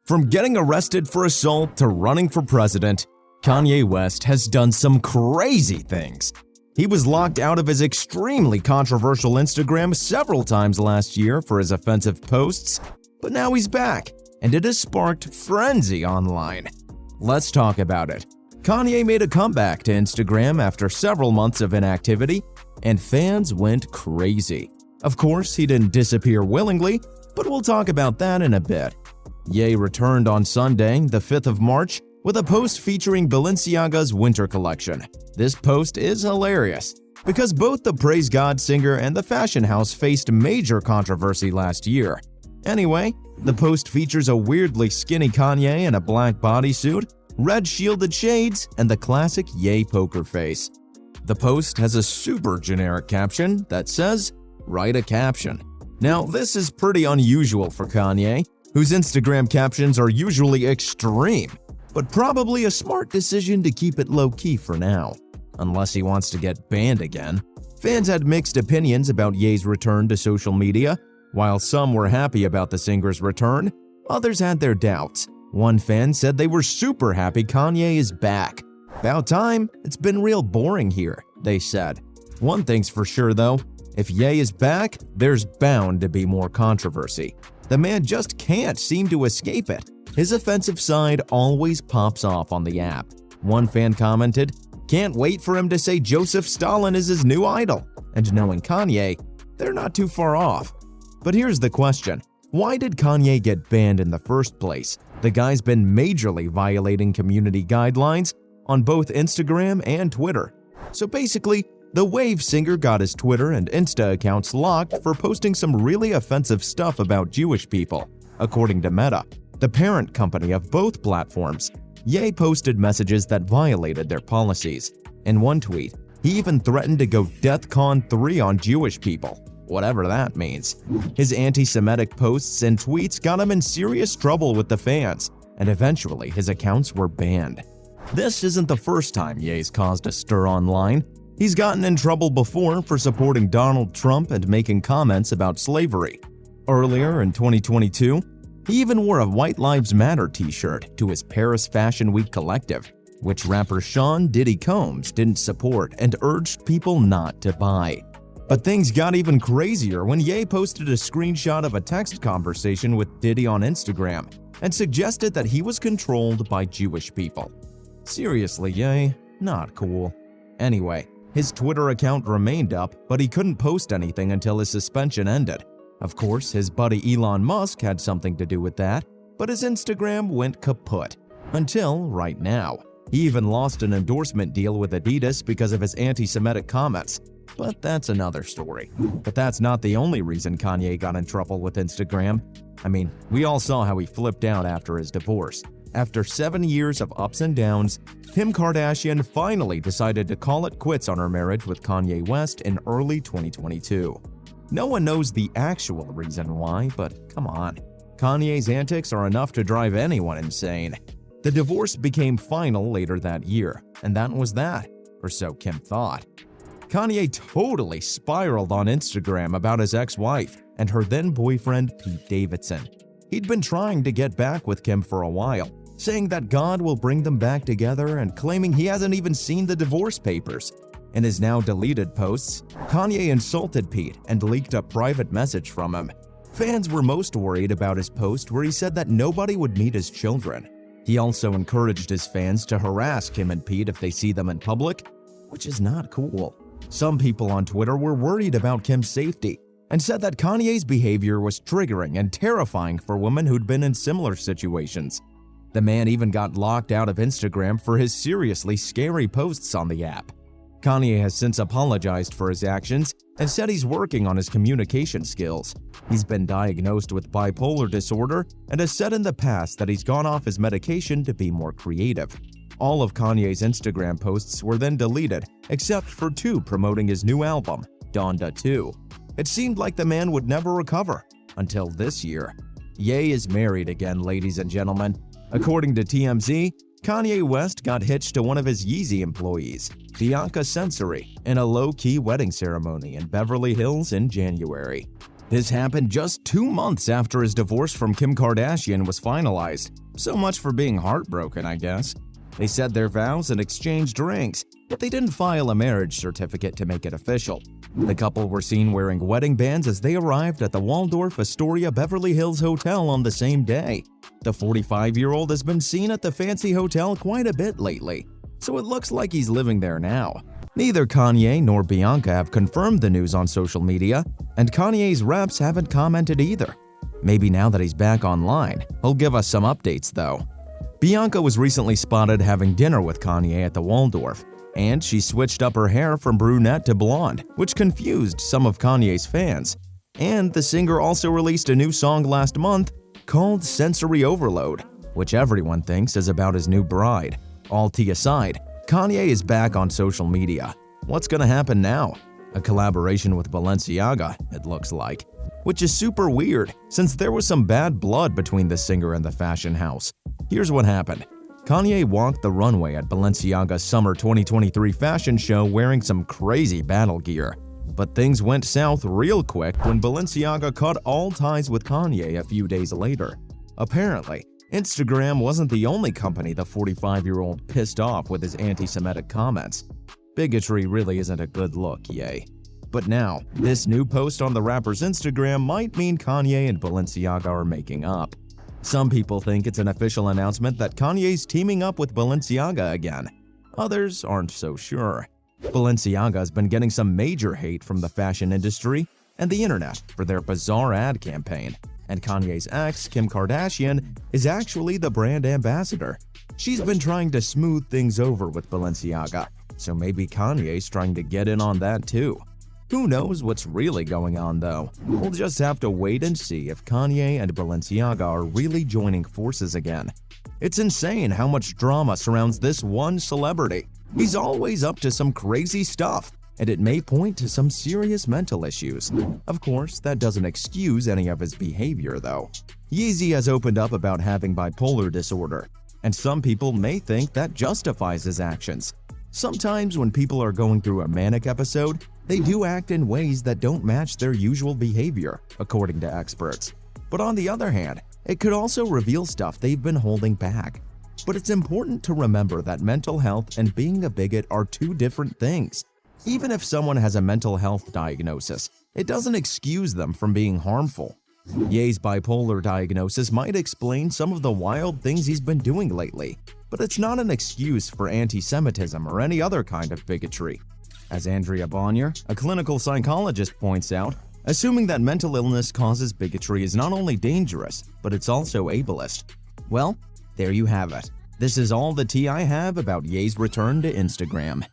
From getting arrested for assault to running for president, Kanye West has done some crazy things. He was locked out of his extremely controversial Instagram several times last year for his offensive posts, but now he's back, and it has sparked frenzy online. Let's talk about it. Kanye made a comeback to Instagram after several months of inactivity, and fans went crazy. Of course, he didn't disappear willingly, but we'll talk about that in a bit. Ye returned on Sunday, the 5th of March, with a post featuring Balenciaga's winter collection. This post is hilarious because both the Praise God singer and the fashion house faced major controversy last year. Anyway, the post features a weirdly skinny Kanye in a black bodysuit, red shielded shades, and the classic Ye poker face. The post has a super generic caption that says, "Write a caption." Now, this is pretty unusual for Kanye, whose Instagram captions are usually extreme, but probably a smart decision to keep it low-key for now, unless he wants to get banned again. Fans had mixed opinions about Ye's return to social media. While some were happy about the singer's return, others had their doubts. One fan said they were super happy Kanye is back. "About time, it's been real boring here," they said. One thing's for sure though, if Ye is back, there's bound to be more controversy. The man just can't seem to escape it. His offensive side always pops off on the app. One fan commented, "Can't wait for him to say Joseph Stalin is his new idol." And knowing Kanye, they're not too far off. But here's the question. Why did Kanye get banned in the first place? The guy's been majorly violating community guidelines on both Instagram and Twitter. So basically, the Wave singer got his Twitter and Insta accounts locked for posting some really offensive stuff about Jewish people, according to Meta, the parent company of both platforms. Ye posted messages that violated their policies. In one tweet, he even threatened to go DEFCON 3 on Jewish people, whatever that means. His anti-Semitic posts and tweets got him in serious trouble with the fans, and eventually his accounts were banned. This isn't the first time Ye's caused a stir online. He's gotten in trouble before for supporting Donald Trump and making comments about slavery. Earlier in 2022, he even wore a White Lives Matter t-shirt to his Paris Fashion Week collective, which rapper Sean Diddy Combs didn't support and urged people not to buy. But things got even crazier when Ye posted a screenshot of a text conversation with Diddy on Instagram and suggested that he was controlled by Jewish people. Seriously, Ye, not cool. Anyway, his Twitter account remained up, but he couldn't post anything until his suspension ended. Of course, his buddy Elon Musk had something to do with that, but his Instagram went kaput. Until right now. He even lost an endorsement deal with Adidas because of his anti-Semitic comments. But that's another story. But that's not the only reason Kanye got in trouble with Instagram. I mean, we all saw how he flipped out after his divorce. After 7 years of ups and downs, Kim Kardashian finally decided to call it quits on her marriage with Kanye West in early 2022. No one knows the actual reason why, but come on. Kanye's antics are enough to drive anyone insane. The divorce became final later that year, and that was that, or so Kim thought. Kanye totally spiraled on Instagram about his ex-wife and her then-boyfriend Pete Davidson. He'd been trying to get back with Kim for a while, saying that God will bring them back together and claiming he hasn't even seen the divorce papers. In his now deleted posts, Kanye insulted Pete and leaked a private message from him. Fans were most worried about his post where he said that nobody would meet his children. He also encouraged his fans to harass Kim and Pete if they see them in public, which is not cool. Some people on Twitter were worried about Kim's safety and said that Kanye's behavior was triggering and terrifying for women who'd been in similar situations. The man even got locked out of Instagram for his seriously scary posts on the app. Kanye has since apologized for his actions and said he's working on his communication skills. He's been diagnosed with bipolar disorder and has said in the past that he's gone off his medication to be more creative. All of Kanye's Instagram posts were then deleted, except for 2 promoting his new album, Donda 2. It seemed like the man would never recover, until this year. Ye is married again, ladies and gentlemen. According to TMZ, Kanye West got hitched to one of his Yeezy employees, Bianca Sensory, in a low-key wedding ceremony in Beverly Hills in January. This happened just 2 months after his divorce from Kim Kardashian was finalized. So much for being heartbroken, I guess. They said their vows and exchanged rings, but they didn't file a marriage certificate to make it official. The couple were seen wearing wedding bands as they arrived at the Waldorf Astoria Beverly Hills Hotel on the same day. The 45-year-old has been seen at the fancy hotel quite a bit lately, so it looks like he's living there now. Neither Kanye nor Bianca have confirmed the news on social media, and Kanye's reps haven't commented either. Maybe now that he's back online, he'll give us some updates though. Bianca was recently spotted having dinner with Kanye at the Waldorf, and she switched up her hair from brunette to blonde, which confused some of Kanye's fans. And the singer also released a new song last month called Sensory Overload, which everyone thinks is about his new bride. All tea aside, Kanye is back on social media. What's gonna happen now? A collaboration with Balenciaga, it looks like. Which is super weird, since there was some bad blood between the singer and the fashion house. Here's what happened. Kanye walked the runway at Balenciaga's Summer 2023 fashion show wearing some crazy battle gear. But things went south real quick when Balenciaga cut all ties with Kanye a few days later. Apparently, Instagram wasn't the only company the 45-year-old pissed off with his anti-Semitic comments. Bigotry really isn't a good look, yay. But now, this new post on the rapper's Instagram might mean Kanye and Balenciaga are making up. Some people think it's an official announcement that Kanye's teaming up with Balenciaga again. Others aren't so sure. Balenciaga has been getting some major hate from the fashion industry and the internet for their bizarre ad campaign. And Kanye's ex, Kim Kardashian, is actually the brand ambassador. She's been trying to smooth things over with Balenciaga, so maybe Kanye's trying to get in on that too. Who knows what's really going on though? We'll just have to wait and see if Kanye and Balenciaga are really joining forces again. It's insane how much drama surrounds this one celebrity. He's always up to some crazy stuff, and it may point to some serious mental issues. Of course, that doesn't excuse any of his behavior though. Yeezy has opened up about having bipolar disorder, and some people may think that justifies his actions. Sometimes when people are going through a manic episode, they do act in ways that don't match their usual behavior, according to experts. But on the other hand, it could also reveal stuff they've been holding back. But it's important to remember that mental health and being a bigot are two different things. Even if someone has a mental health diagnosis, it doesn't excuse them from being harmful. Ye's bipolar diagnosis might explain some of the wild things he's been doing lately, but it's not an excuse for anti-Semitism or any other kind of bigotry. As Andrea Bonnier, a clinical psychologist, points out, assuming that mental illness causes bigotry is not only dangerous, but it's also ableist. Well, there you have it. This is all the tea I have about Ye's return to Instagram.